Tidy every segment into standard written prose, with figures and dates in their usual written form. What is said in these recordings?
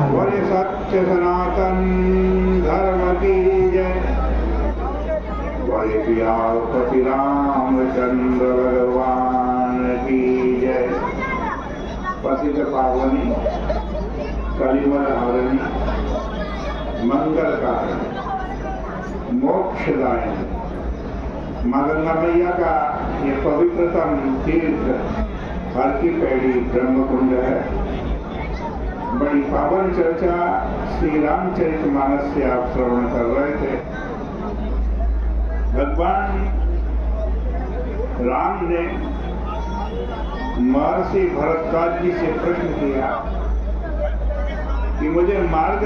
बोले सत्य सनातन धर्म की जय। बोले सियापति रामचंद्र भगवान की जय। पतित पावनी कलिमल हरणी मंगलकारिणी मोक्षदायिनी मां गंगा मैया का ये पवित्रतम तीर्थ हर की पैड़ी ब्रह्मकुंड है। बड़ी पावन चर्चा श्री रामचरितमानस से आप श्रवण कर रहे थे। भगवान राम ने महर्षि भरद्वाज जी से प्रश्न किया कि मुझे मार्ग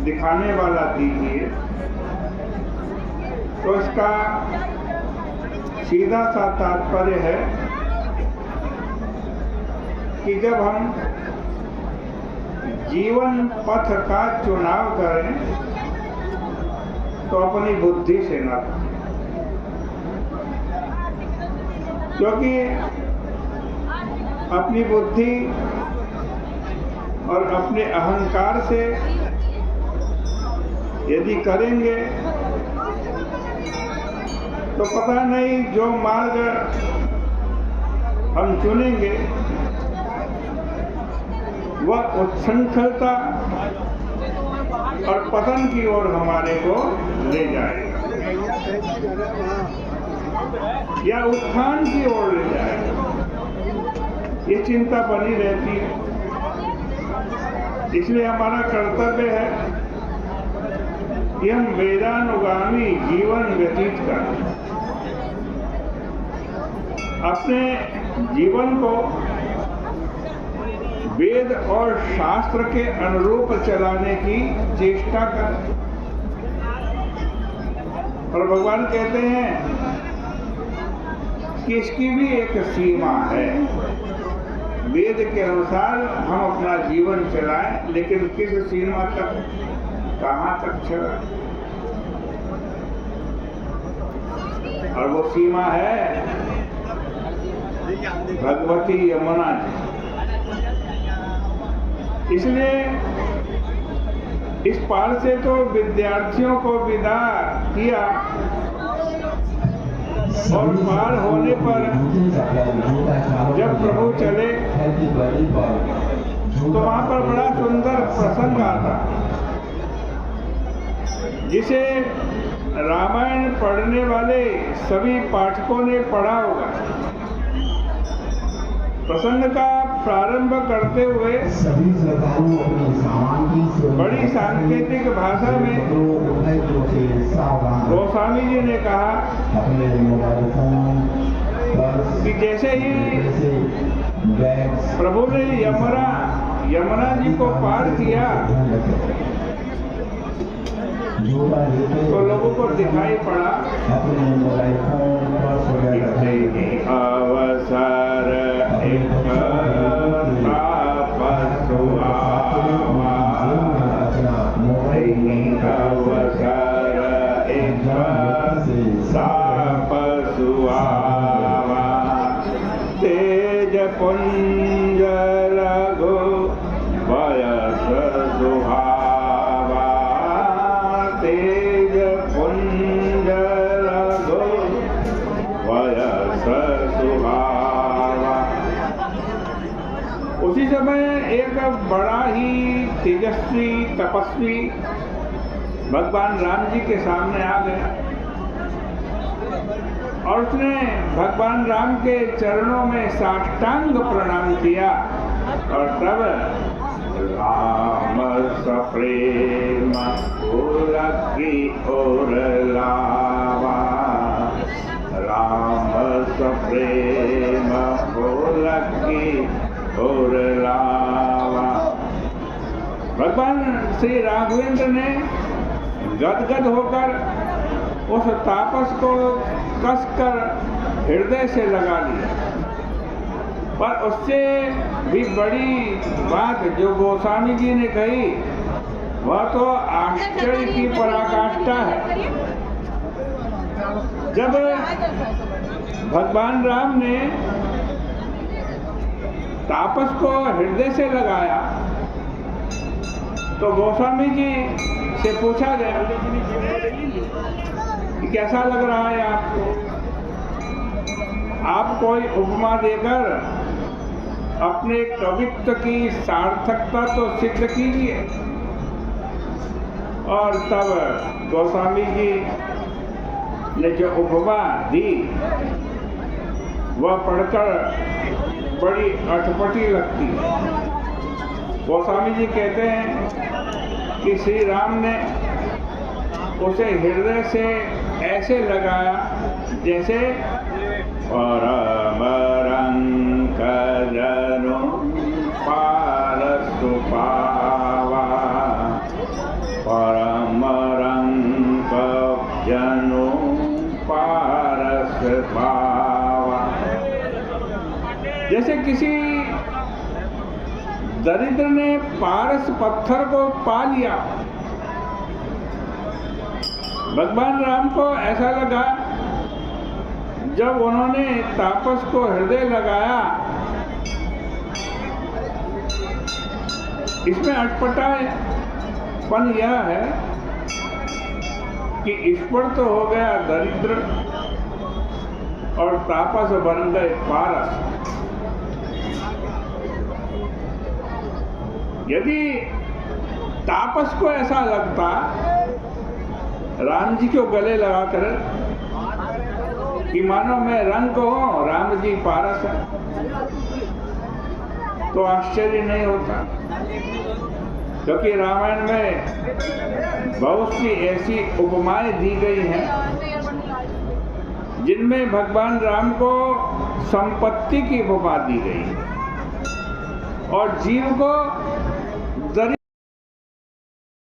दिखाने वाला दीजिए। तो इसका सीधा सा तात्पर्य है कि जब हम जीवन पथ का चुनाव करें तो अपनी बुद्धि से न करें, क्योंकि अपनी बुद्धि और अपने अहंकार से यदि करेंगे तो पता नहीं जो मार्ग हम चुनेंगे वह उच्छृंखलता और पतन की ओर हमारे को ले जाएगा या उत्थान की ओर ले जाएगा। ये चिंता बनी रहती है। इसलिए हमारा कर्तव्य है कि हम वेदानुगामी जीवन व्यतीत करें, अपने जीवन को वेद और शास्त्र के अनुरूप चलाने की चेष्टा करें। और भगवान कहते हैं कि इसकी भी एक सीमा है। वेद के अनुसार हम अपना जीवन चलाएं, लेकिन किस सीमा तक, कहाँ तक चलाएं? और वो सीमा है भगवती यमुना जी। इसलिए इस पार से तो विद्यार्थियों को विदा किया और पार होने पर जब प्रभु चले तो वहां पर बड़ा सुंदर प्रसंग आता जिसे रामायण पढ़ने वाले सभी पाठकों ने पढ़ा होगा। प्रसंग का प्रारंभ करते हुए बड़ी सांकेतिक भाषा में गोस्वामी जी ने कहा कि जैसे ही प्रभु ने यमुना जी को पार किया तो लोगों को दिखाई पड़ा अवसर तेज पुंज लघु वयस सुहावा, तेज पुंज लघु वयस सुहावा। उसी समय एक बड़ा ही तेजस्वी तपस्वी भगवान राम जी के सामने आ गया और उसने भगवान राम के चरणों में साष्टांग प्रणाम किया और तब राम सप्रेम की ओर लावा, राम सप्रेम की ओर लावा। भगवान श्री राघवेंद्र ने गदगद होकर उस तापस को कसकर हृदय से लगा लिया। पर उससे भी बड़ी बात जो गोस्वामी जी ने कही वह तो आश्चर्य की पराकाष्ठा है। जब भगवान राम ने तापस को हृदय से लगाया तो गोस्वामी जी से पूछा गया कि कैसा लग रहा है आपको, आप कोई उपमा देकर अपने कवित्व की सार्थकता तो सिद्ध कीजिए। और तब गोस्वामी जी ने जो उपमा दी वह पढ़कर बड़ी अटपटी लगती है। गोस्वामी जी कहते हैं कि श्री राम ने उसे हृदय से ऐसे लगाया जैसे परम रंग जनो पारस पावा, परम रंग जनो पारस पावा। जैसे किसी दरिद्र ने पारस पत्थर को पा लिया। भगवान राम को ऐसा लगा जब उन्होंने तापस को हृदय लगाया। इसमें अटपटापन यह है कि ईश्वर तो हो गया दरिद्र और तापस बन गए पारस। यदि तापस को ऐसा लगता राम जी को गले लगाकर कि मानो मैं रंग हूं, राम जी पारस है, तो आश्चर्य नहीं होता। क्योंकि रामायण में बहुत सी ऐसी उपमाएं दी गई हैं जिनमें भगवान राम को संपत्ति की उपमा दी गई है और जीव को